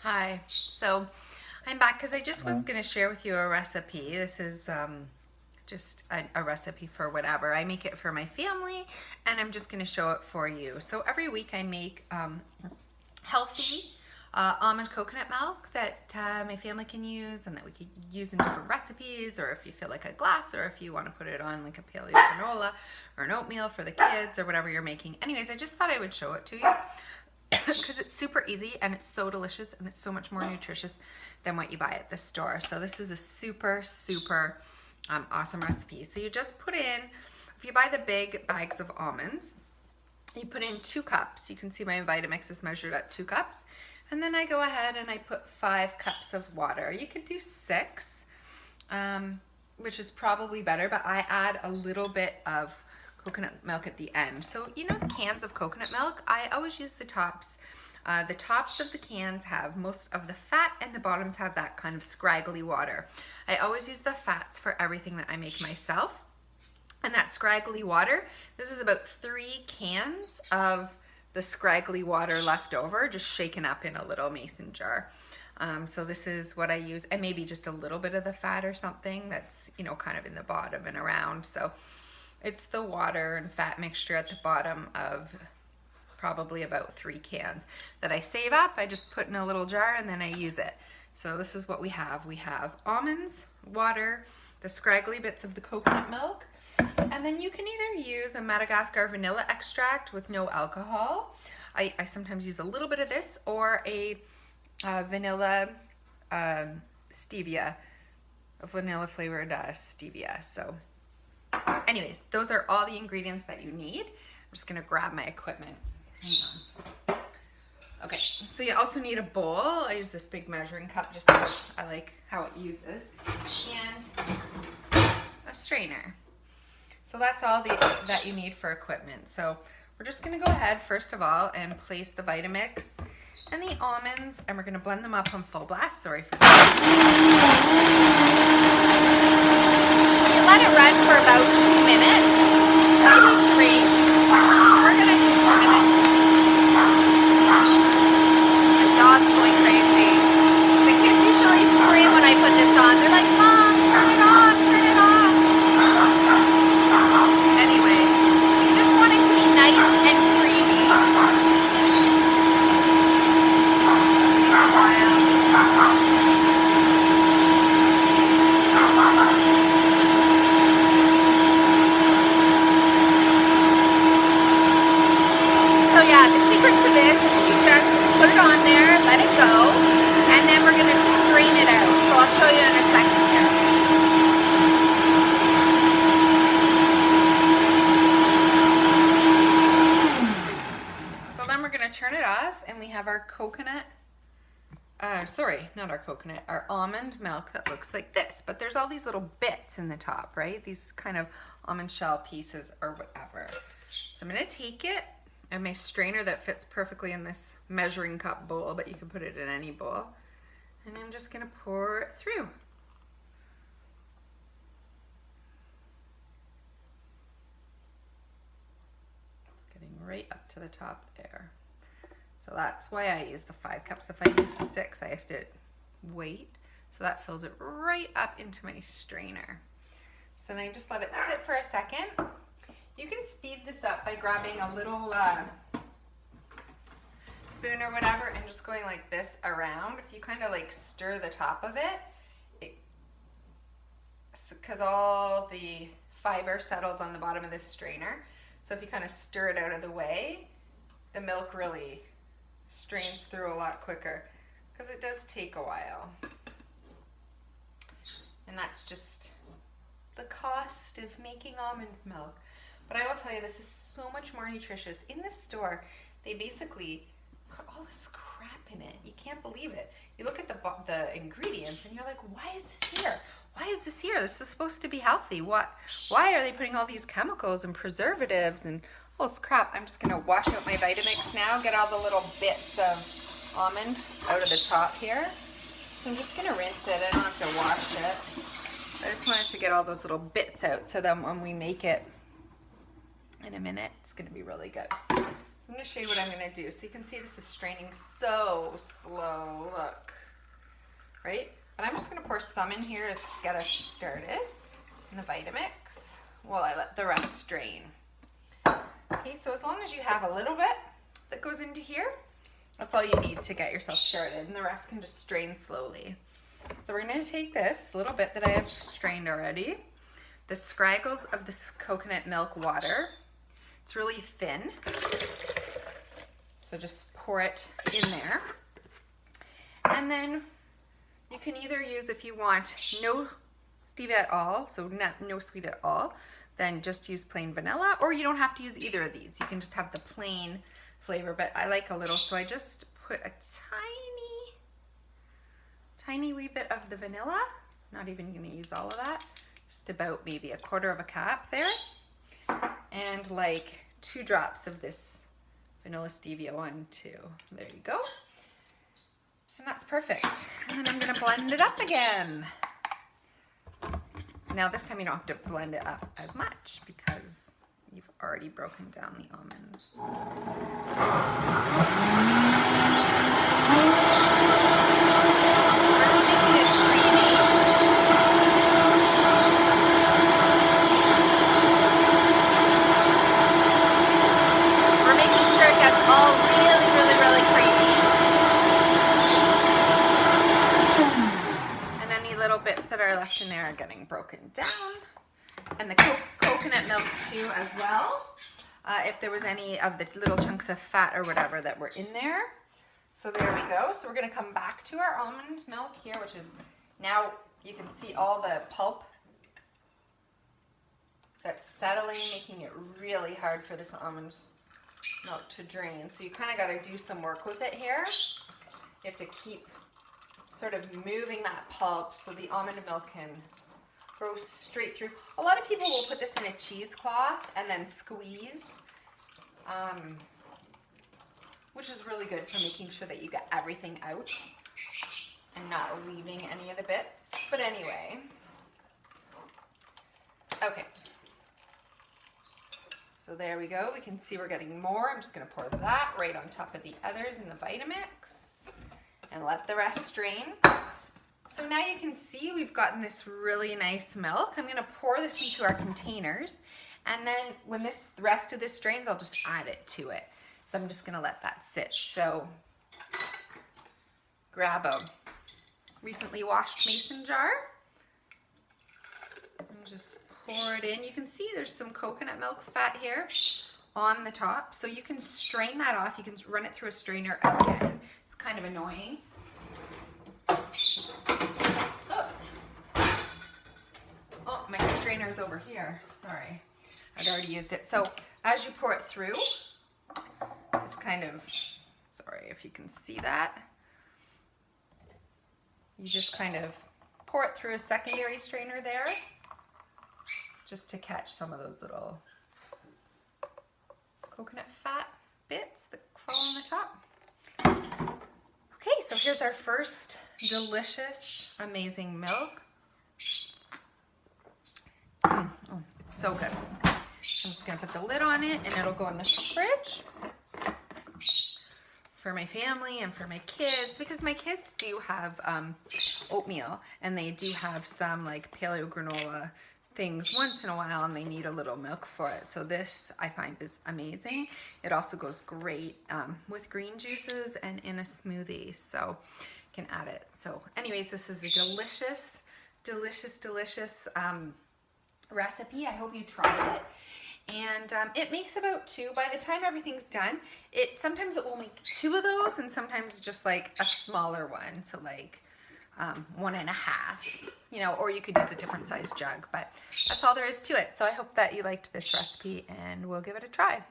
Hi. So I'm back because I just was going to share with you a recipe. This is just a recipe for whatever. I make it for my family and I'm just going to show it for you. So every week I make healthy almond coconut milk that my family can use and that we could use in different recipes, or if you feel like a glass, or if you want to put it on like a paleo granola or an oatmeal for the kids or whatever you're making. Anyways, I just thought I would show it to you because it's super easy and it's so delicious and it's so much more nutritious than what you buy at the store. So this is a super awesome recipe. So you just put in, if you buy the big bags of almonds, you put in 2 cups. You can see my Vitamix is measured at 2 cups. And then I go ahead and I put 5 cups of water. You could do 6, which is probably better, but I add a little bit of coconut milk at the end. So you know the cans of coconut milk, I always use the tops. The tops of the cans have most of the fat and the bottoms have that kind of scraggly water. I always use the fats for everything that I make myself. And that scraggly water, this is about 3 cans of the scraggly water left over, just shaken up in a little mason jar. So this is what I use, and maybe just a little bit of the fat or something that's, you know, kind of in the bottom and around. So it's the water and fat mixture at the bottom of probably about 3 cans that I save up. I just put in a little jar and then I use it. So this is what we have. We have almonds, water, the scraggly bits of the coconut milk, and then you can either use a Madagascar vanilla extract with no alcohol. I sometimes use a little bit of this, or a vanilla stevia, a vanilla flavored stevia. So anyways, those are all the ingredients that you need. I'm just gonna grab my equipment. Hang on. Okay, so you also need a bowl. I use this big measuring cup just because I like how it uses, and a strainer. So that's all that you need for equipment. So we're just gonna go ahead first of all and place the Vitamix and the almonds, and we're gonna blend them up on full blast. Sorry for that. You let it run for about 2 minutes, maybe 3. We're gonna the dog's going crazy. The kids usually scream when I put this on. They're like, "Mom, turn it off, turn it off." Anyway, you just want it to be nice and creamy. So yeah, the secret to this is to just put it on there, let it go, and then we're gonna strain it out. So I'll show you in a second here. So then we're gonna turn it off, and we have our coconut, our almond milk that looks like this. But there's all these little bits in the top, right? These kind of almond shell pieces or whatever. So I'm gonna take it, and my strainer that fits perfectly in this measuring cup bowl, but you can put it in any bowl. And I'm just gonna pour it through. It's getting right up to the top there. So that's why I use the 5 cups. If I use 6, I have to wait. So that fills it right up into my strainer. So then I just let it sit for a second. You can speed this up by grabbing a little spoon or whatever and just going like this around. If you kind of like stir the top of it, because all the fiber settles on the bottom of this strainer. So if you kind of stir it out of the way, the milk really strains through a lot quicker, because it does take a while. And that's just the cost of making almond milk. But I will tell you, this is so much more nutritious. In the store, they basically put all this crap in it. You can't believe it. You look at the ingredients and you're like, why is this here? Why is this here? This is supposed to be healthy. Why are they putting all these chemicals and preservatives and all this crap? I'm just gonna wash out my Vitamix now, get all the little bits of almond out of the top here. So I'm just gonna rinse it. I don't have to wash it. I just wanted to get all those little bits out so then when we make it in a minute, it's gonna be really good. So I'm gonna show you what I'm gonna do. So you can see this is straining so slow, look. right? But I'm just gonna pour some in here to get us started in the Vitamix while I let the rest strain. Okay, so as long as you have a little bit that goes into here, that's all you need to get yourself started, and the rest can just strain slowly. So we're gonna take this little bit that I have strained already, the scraggles of this coconut milk water. It's really thin, so just pour it in there. And then you can either use, if you want no stevia at all, so no sweet at all, then just use plain vanilla, or you don't have to use either of these. You can just have the plain flavor, but I like a little, so I just put a tiny wee bit of the vanilla. Not even gonna use all of that. Just about maybe 1/4 cup there. And like 2 drops of this vanilla stevia 1, 2. There you go. And that's perfect. And then I'm gonna blend it up again. Now this time you don't have to blend it up as much because you've already broken down the almonds. We're making sure it gets all really creamy. And any little bits that are left in there are getting broken down. And the coconut milk too as well. If there was any of the little chunks of fat or whatever that were in there. So there we go. So we're gonna come back to our almond milk here, which is now you can see all the pulp that's settling, making it really hard for this almond milk to drain. So you kind of got to do some work with it here. You have to keep sort of moving that pulp so the almond milk can go straight through. A lot of people will put this in a cheesecloth and then squeeze, which is really good for making sure that you get everything out and not leaving any of the bits. But anyway, okay. So there we go. We can see we're getting more. I'm just going to pour that right on top of the others in the Vitamix and let the rest strain. So now you can see we've gotten this really nice milk. I'm going to pour this into our containers, and then when the rest of this strains, I'll just add it to it. So I'm just going to let that sit. So grab a recently washed mason jar and just pour it in. You can see there's some coconut milk fat here on the top, so you can strain that off. You can run it through a strainer again. It's kind of annoying. Oh, my strainer's over here. Sorry, I'd already used it. So as you pour it through, just kind of, sorry if you can see that, you just kind of pour it through a secondary strainer there, just to catch some of those little coconut fat bits that fall on the top. Okay, so here's our first delicious, amazing milk. Oh, it's so good. I'm just gonna put the lid on it and it'll go in the fridge for my family and for my kids, because my kids do have oatmeal and they do have some like paleo granola things once in a while and they need a little milk for it. So this I find is amazing. It also goes great with green juices and in a smoothie, so you can add it. So anyways, this is a delicious recipe. I hope you try it. And it makes about 2. By the time everything's done, sometimes it will make 2 of those, and sometimes just like a smaller one, so like 1.5, you know, or you could use a different size jug, but that's all there is to it. So I hope that you liked this recipe and we'll give it a try.